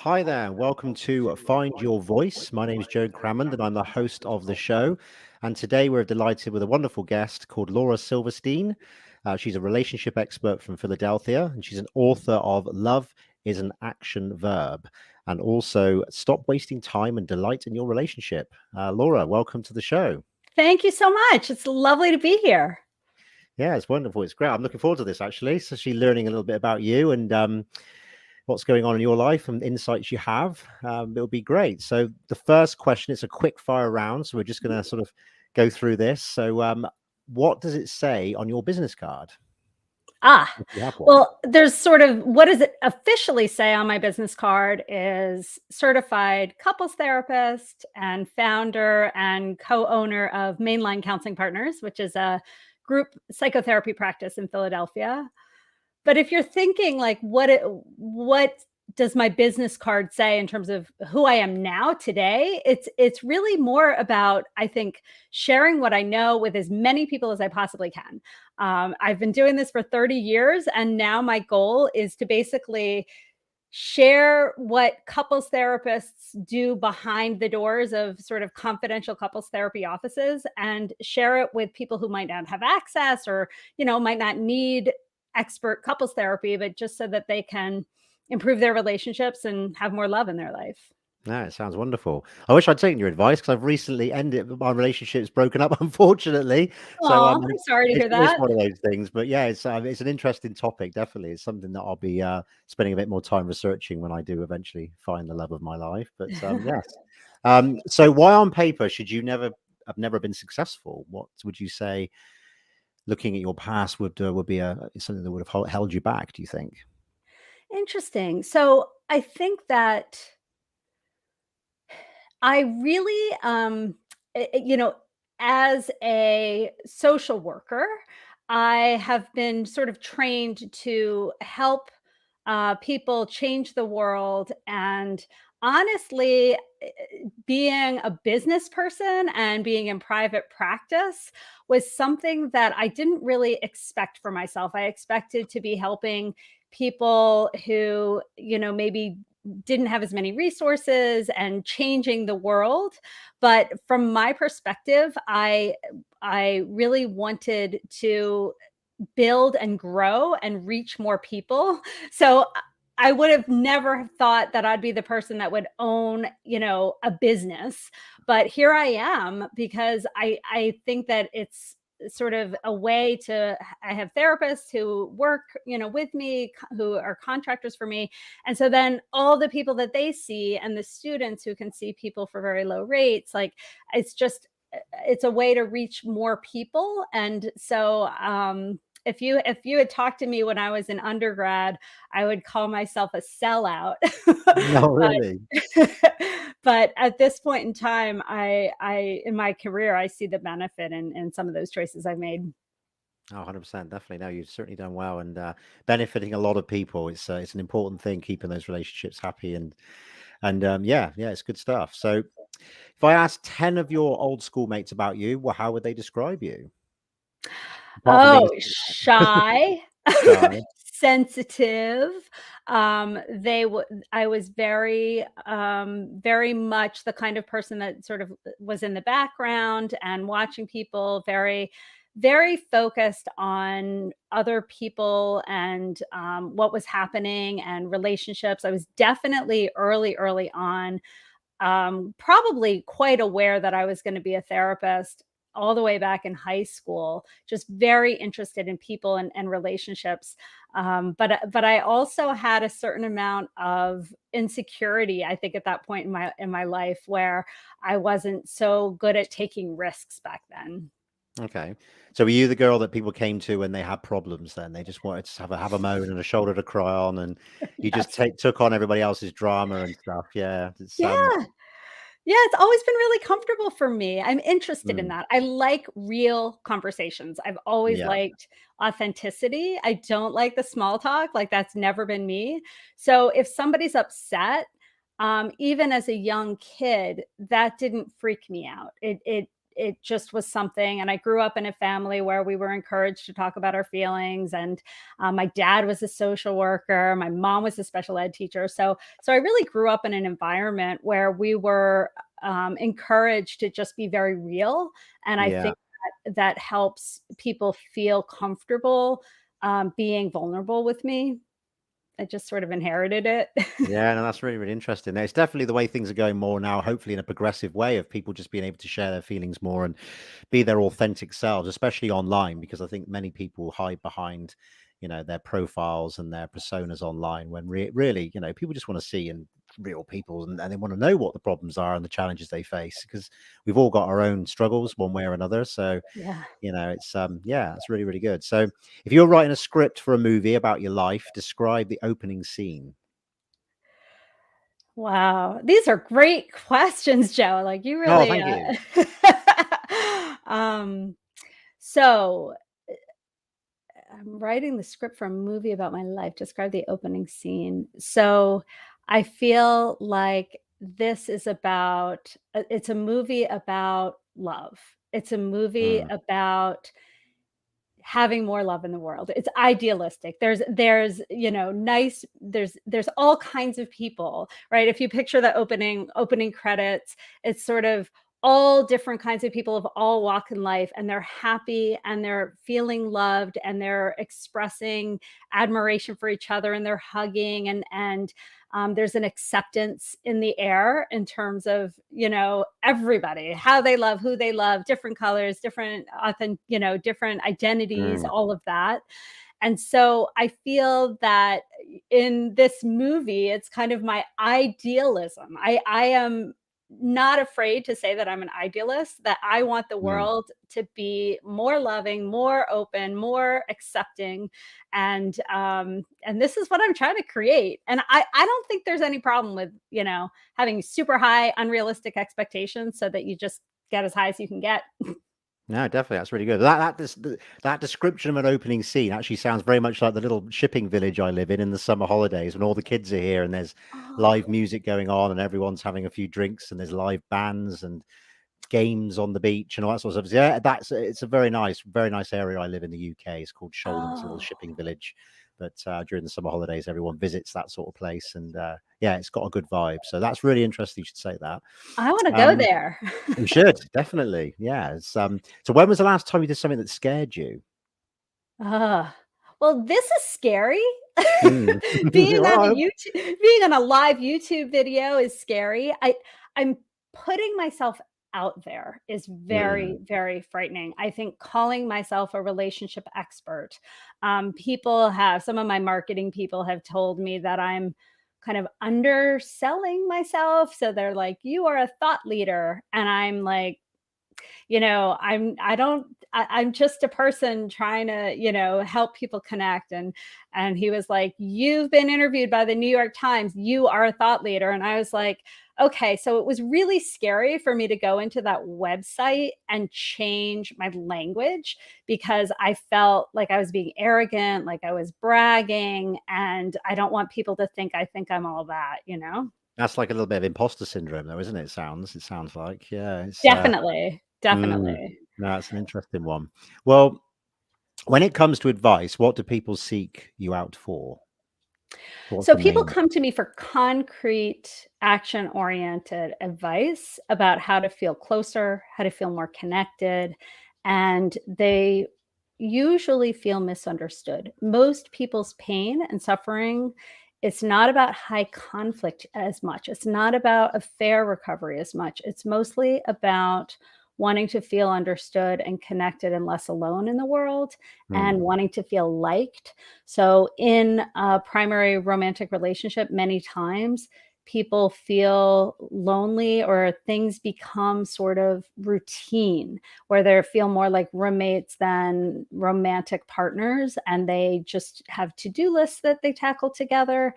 Hi there, welcome to Find Your Voice. My name is Joe Cramond and I'm the host of the show. And today we're delighted with a wonderful guest called Laura Silverstein. She's a relationship expert from Philadelphia and she's an author of Love is an Action Verb and also Stop Wasting Time and Delight in Your Relationship. Laura, welcome to the show. Thank you so much. It's lovely to be here. Yeah, it's wonderful. It's great. I'm looking forward to this actually. So she's learning a little bit about you and what's going on in your life and insights you have. It'll be great. So the first question, it's a quick fire round. So we're just going to sort of go through this. So what does it say on your business card? If you have one. Well, there's sort of, what does it officially say on my business card is certified couples therapist and founder and co-owner of Mainline Counseling Partners, which is a group psychotherapy practice in Philadelphia. But if you're thinking like, what does my business card say in terms of who I am now today? It's really more about, I think, sharing what I know with as many people as I possibly can. I've been doing this for 30 years, and now my goal is to basically share what couples therapists do behind the doors of sort of confidential couples therapy offices and share it with people who might not have access or, might not need expert couples therapy, but just so that they can improve their relationships and have more love in their life. No, it sounds wonderful. I wish I'd taken your advice because I've recently ended my relationship's broken up, unfortunately. So Oh, I'm sorry to hear it's that. one of those things. But yeah, it's an interesting topic. Definitely, it's something that I'll be spending a bit more time researching when I do eventually find the love of my life. But yes. So why on paper should you have never been successful? What would you say? Looking at your past would be something that would have held you back. Do you think? Interesting. So I think that I really, as a social worker, I have been sort of trained to help people change the world. And honestly, being a business person and being in private practice was something that I didn't really expect for myself. I expected to be helping people who, maybe didn't have as many resources and changing the world. But from my perspective, I really wanted to build and grow and reach more people. So I would have never thought that I'd be the person that would own, a business. But here I am because I think that it's sort of a way to, I have therapists who work, with me, who are contractors for me. And so then all the people that they see and the students who can see people for very low rates, like it's a way to reach more people. And so if you had talked to me when I was in undergrad, I would call myself a sellout. No, really. But at this point in time, I in my career, I see the benefit in some of those choices I've made. Oh, 100%, definitely. No, you've certainly done well and benefiting a lot of people. It's an important thing, keeping those relationships happy and yeah, it's good stuff. So, if I asked 10 of your old schoolmates about you, well, how would they describe you? Apart from being Oh, a shy, shy. sensitive. I was very much the kind of person that sort of was in the background and watching people, very, very focused on other people and what was happening and relationships. I was definitely early on, probably quite aware that I was going to be a therapist all the way back in high school, just very interested in people and relationships. But I also had a certain amount of insecurity, I think, at that point in my life where I wasn't so good at taking risks back then. Okay. So, were you the girl that people came to when they had problems then? They just wanted to have a moan and a shoulder to cry on, and you just Yes. took on everybody else's drama and stuff. Yeah. Yeah. Yeah, it's always been really comfortable for me. I'm interested in Mm, that. I like real conversations. I've always yeah. liked authenticity. I don't like the small talk, like that's never been me. So if somebody's upset, even as a young kid, that didn't freak me out. It it just was something. And I grew up in a family where we were encouraged to talk about our feelings. And my dad was a social worker. My mom was a special ed teacher. So I really grew up in an environment where we were encouraged to just be very real. And I Yeah. think that helps people feel comfortable being vulnerable with me. I just sort of inherited it. Yeah, no, that's really, really interesting. It's definitely the way things are going more now, hopefully in a progressive way of people just being able to share their feelings more and be their authentic selves, especially online, because I think many people hide behind, their profiles and their personas online when really, people just want to see and real people and they want to know what the problems are and the challenges they face because we've all got our own struggles one way or another. So, Yeah. it's really, really good. So if you're writing a script for a movie about your life, describe the opening scene. Wow. These are great questions, Joe. Like you Oh, really thank you. um so I'm writing the script for a movie about my life. Describe the opening scene. So I feel like this is about it's a movie about love. It's a movie Mm, about having more love in the world. It's idealistic. There's all kinds of people, right? If you picture the opening credits, it's sort of all different kinds of people of all walk in life, and they're happy and they're feeling loved and they're expressing admiration for each other and they're hugging and there's an acceptance in the air in terms of everybody, how they love, who they love, different colors, different different identities, mm, all of that. And so I feel that in this movie, it's kind of my idealism. I am not afraid to say that I'm an idealist, that I want the mm. world to be more loving, more open, more accepting. And this is what I'm trying to create. And I don't think there's any problem with, having super high unrealistic expectations so that you just get as high as you can get. No, definitely, that's really good. That description of an opening scene actually sounds very much like the little shipping village I live in the summer holidays when all the kids are here and there's live Oh, music going on and everyone's having a few drinks and there's live bands and games on the beach and all that sort of stuff. Yeah, it's a very nice area I live in the UK. It's called Shoalham. It's a little oh, shipping village. But during the summer holidays, everyone visits that sort of place, and it's got a good vibe. So that's really interesting. You should say that. I want to go Um, there. you should definitely, yeah. So when was the last time you did something that scared you? Ah, well, this is scary. Mm. Being on a Oh, YouTube being on a live YouTube video is scary. I'm putting myself out there is mm, very, very frightening. I think calling myself a relationship expert, people have some of my marketing people have told me that I'm kind of underselling myself. So they're like, "You are a thought leader." And I'm like, I'm just a person trying to, help people connect. And he was like, "You've been interviewed by the New York Times. You are a thought leader." And I was like, okay. So it was really scary for me to go into that website and change my language because I felt like I was being arrogant, like I was bragging, and I don't want people to think I'm all that. that's like a little bit of imposter syndrome, though, isn't it? It sounds like, yeah. Definitely, Mm, definitely. no, it's an interesting one. Well, when it comes to advice, what do people seek you out for? What's So the people main? come to me for concrete, action-oriented advice about how to feel closer, how to feel more connected, and they usually feel misunderstood. Most people's pain and suffering, it's not about high conflict as much. It's not about a fair recovery as much. It's mostly about wanting to feel understood and connected and less alone in the world and Mm, wanting to feel liked. So, in a primary romantic relationship, many times people feel lonely or things become sort of routine where they feel more like roommates than romantic partners. And they just have to do lists that they tackle together.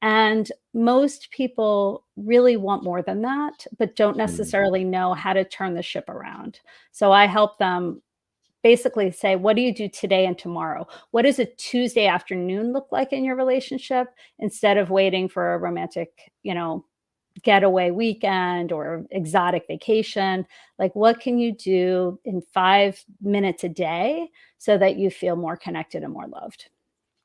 And most people really want more than that, but don't mm. necessarily know how to turn the ship around. So, I help them basically say, what do you do today and tomorrow? What does a Tuesday afternoon look like in your relationship instead of waiting for a romantic, getaway weekend or exotic vacation. Like, what can you do in 5 minutes a day so that you feel more connected and more loved?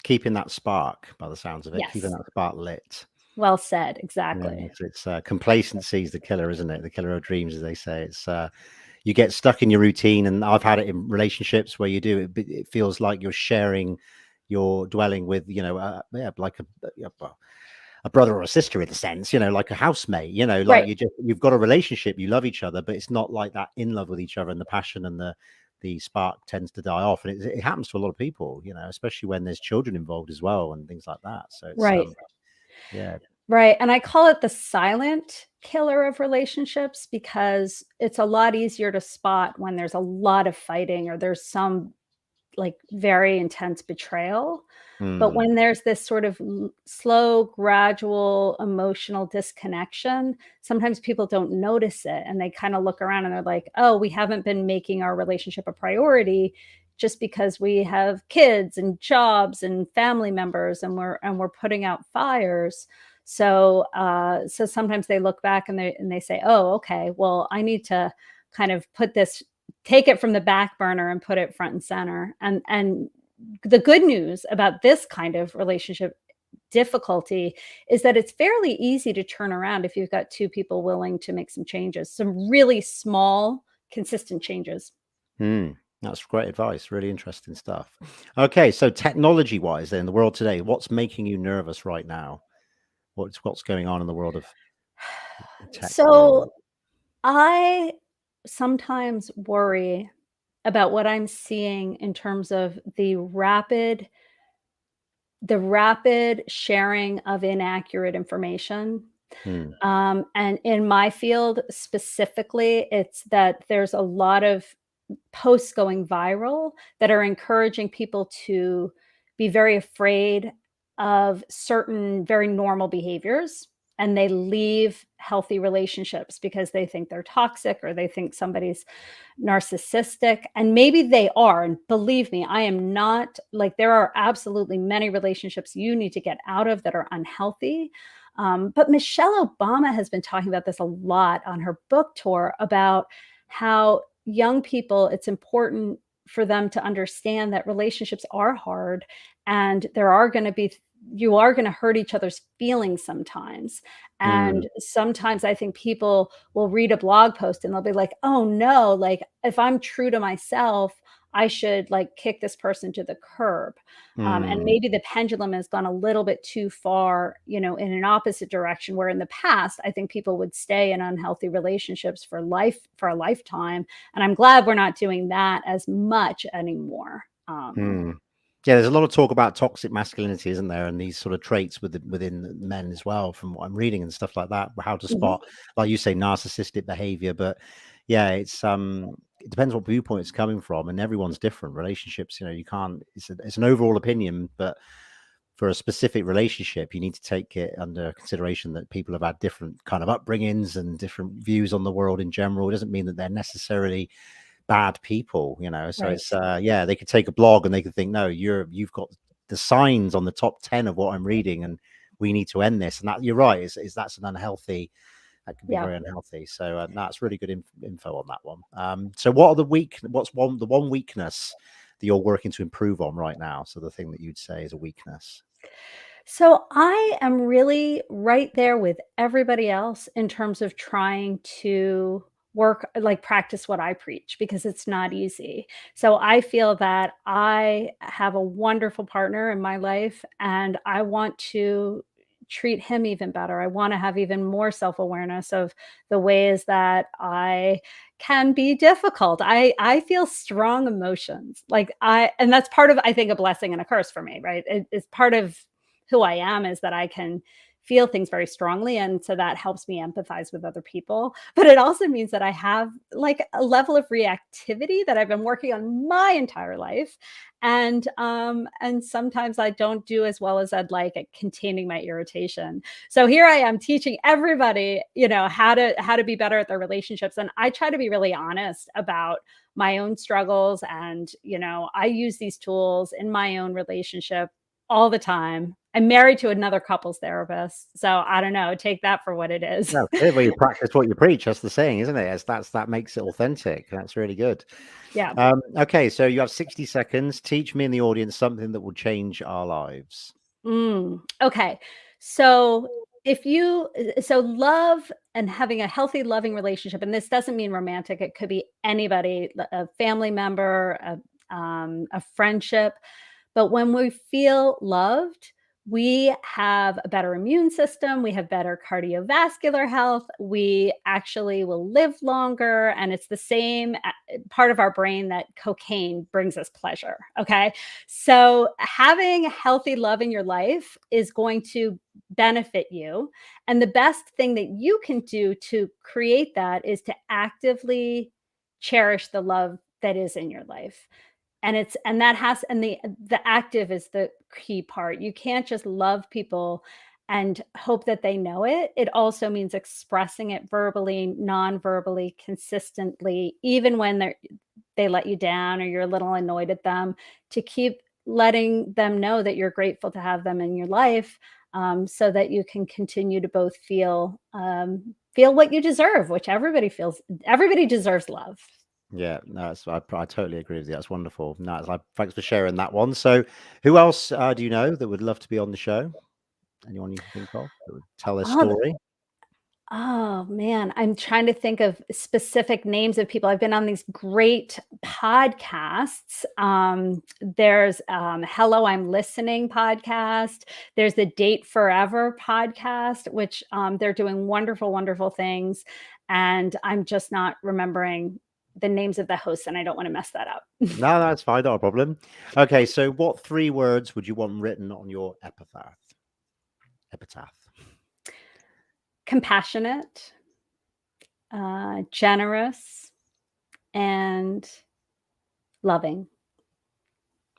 Keeping that spark, by the sounds of it, keeping Yes. that spark lit. Well said. Yeah, Exactly. it's complacency is the killer, isn't it? The killer of dreams, as they say. It's you get stuck in your routine, and I've had it in relationships where you do it. It feels like you're sharing your dwelling with, yeah, like a brother or a sister in a sense, like a housemate. Like Right. you've got a relationship, you love each other, but it's not like that in love with each other, and the passion and the spark tends to die off, and it happens to a lot of people, especially when there's children involved as well and things like that. So it's Right. yeah. Right. And I call it the silent killer of relationships because it's a lot easier to spot when there's a lot of fighting or there's some like very intense betrayal. But Mm, when there's this sort of slow, gradual emotional disconnection, sometimes people don't notice it and they kind of look around and they're like, oh, we haven't been making our relationship a priority just because we have kids and jobs and family members and we're putting out fires. So sometimes they look back and they say, oh, okay, well, I need to kind of take it from the back burner and put it front and center. And the good news about this kind of relationship difficulty is that it's fairly easy to turn around if you've got two people willing to make some changes, some really small, consistent changes. mm. That's great advice. Really interesting stuff. Okay, so technology-wise, in the world today, what's making you nervous right now? What's going on in the world of the tech world? So I sometimes worry about what I'm seeing in terms of the rapid sharing of inaccurate information. Mm, And in my field specifically, it's that there's a lot of posts going viral that are encouraging people to be very afraid of certain very normal behaviors, and they leave healthy relationships because they think they're toxic or they think somebody's narcissistic, and maybe they are. And believe me, I am not like, there are absolutely many relationships you need to get out of that are unhealthy. But Michelle Obama has been talking about this a lot on her book tour about how young people, it's important for them to understand that relationships are hard and you are going to hurt each other's feelings sometimes. mm, And sometimes I think people will read a blog post and they'll be like, oh no, like if I'm true to myself, I should like kick this person to the curb. And mm, maybe the pendulum has gone a little bit too far, in an opposite direction, where in the past, I think people would stay in unhealthy relationships for a lifetime. And I'm glad we're not doing that as much anymore. mm. Yeah, there's a lot of talk about toxic masculinity, isn't there? And these sort of traits within men as well, from what I'm reading and stuff like that. How to Mhm. spot, like you say, narcissistic behavior. But yeah, it depends what viewpoint it's coming from, and everyone's different. Relationships, you can't. It's an overall opinion, but for a specific relationship, you need to take it under consideration that people have had different kind of upbringings and different views on the world in general. It doesn't mean that they're necessarily bad people. So Right. it's yeah, they could take a blog and they could think, no, you've got the signs on the top 10 of what I'm reading, and we need to end this. And that, you're right, is that's an unhealthy, that can be Yeah. very unhealthy. So that's really good info on that one. So what are the one weakness that you're working to improve on right now? So the thing that you'd say is a weakness. So I am really right there with everybody else in terms of trying to practice what I preach because it's not easy. So I feel that I have a wonderful partner in my life and I want to treat him even better. I want to have even more self-awareness of the ways that I can be difficult. I feel strong emotions. And that's part of, I think, a blessing and a curse for me, right? It's part of who I am, is that I can feel things very strongly. And so that helps me empathize with other people. But it also means that I have like a level of reactivity that I've been working on my entire life. And sometimes I don't do as well as I'd like at containing my irritation. So here I am teaching everybody, how to be better at their relationships. And I try to be really honest about my own struggles. And I use these tools in my own relationship all the time. I'm married to another couples therapist, so I don't know, take that for what it is. That's good. Well, you practice what you preach. That's the saying, isn't it? That makes it authentic. That's really good. Yeah. Okay, so you have 60 seconds. Teach me and the audience something that will change our lives. Okay. So so love and having a healthy, loving relationship, and this doesn't mean romantic. It could be anybody, a family member, a friendship. But when we feel loved, we have a better immune system, we have better cardiovascular health, we actually will live longer. And it's the same part of our brain that cocaine brings us pleasure. Okay. So having healthy love in your life is going to benefit you. And the best thing that you can do to create that is to actively cherish the love that is in your life. And the active is the key part. You can't just love people and hope that they know it. It also means expressing it verbally, non-verbally, consistently, even when they let you down or you're a little annoyed at them, to keep letting them know that you're grateful to have them in your life, so that you can continue to both feel what you deserve, which everybody feels. Everybody deserves love. Yeah, no, I totally agree with you. That's wonderful. No, thanks for sharing that one. So, who else do you know that would love to be on the show? Anyone you can think of that would tell their Oh, story? Oh man, I'm trying to think of specific names of people. I've been on these great podcasts. There's Hello, I'm Listening podcast. There's the Date Forever podcast, which they're doing wonderful, wonderful things. And I'm just not remembering the names of the hosts, and I don't want to mess that up. No, that's fine. Not a problem. Okay, so what 3 words would you want written on your epitaph? Epitaph. Compassionate, generous, and loving.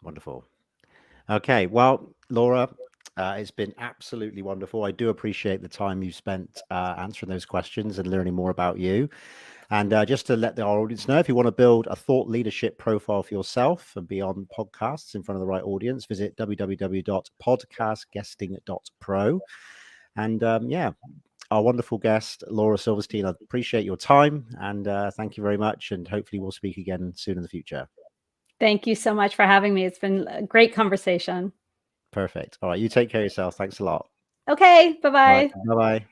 Wonderful. Okay, well, Laura, it's been absolutely wonderful. I do appreciate the time you spent answering those questions and learning more about you. And just to let our audience know, if you want to build a thought leadership profile for yourself and be on podcasts in front of the right audience, visit www.podcastguesting.pro. And yeah, our wonderful guest, Laura Silverstein, I appreciate your time and thank you very much. And hopefully we'll speak again soon in the future. Thank you so much for having me. It's been a great conversation. Perfect. All right. You take care of yourself. Thanks a lot. Okay, All right. bye-bye. Bye bye.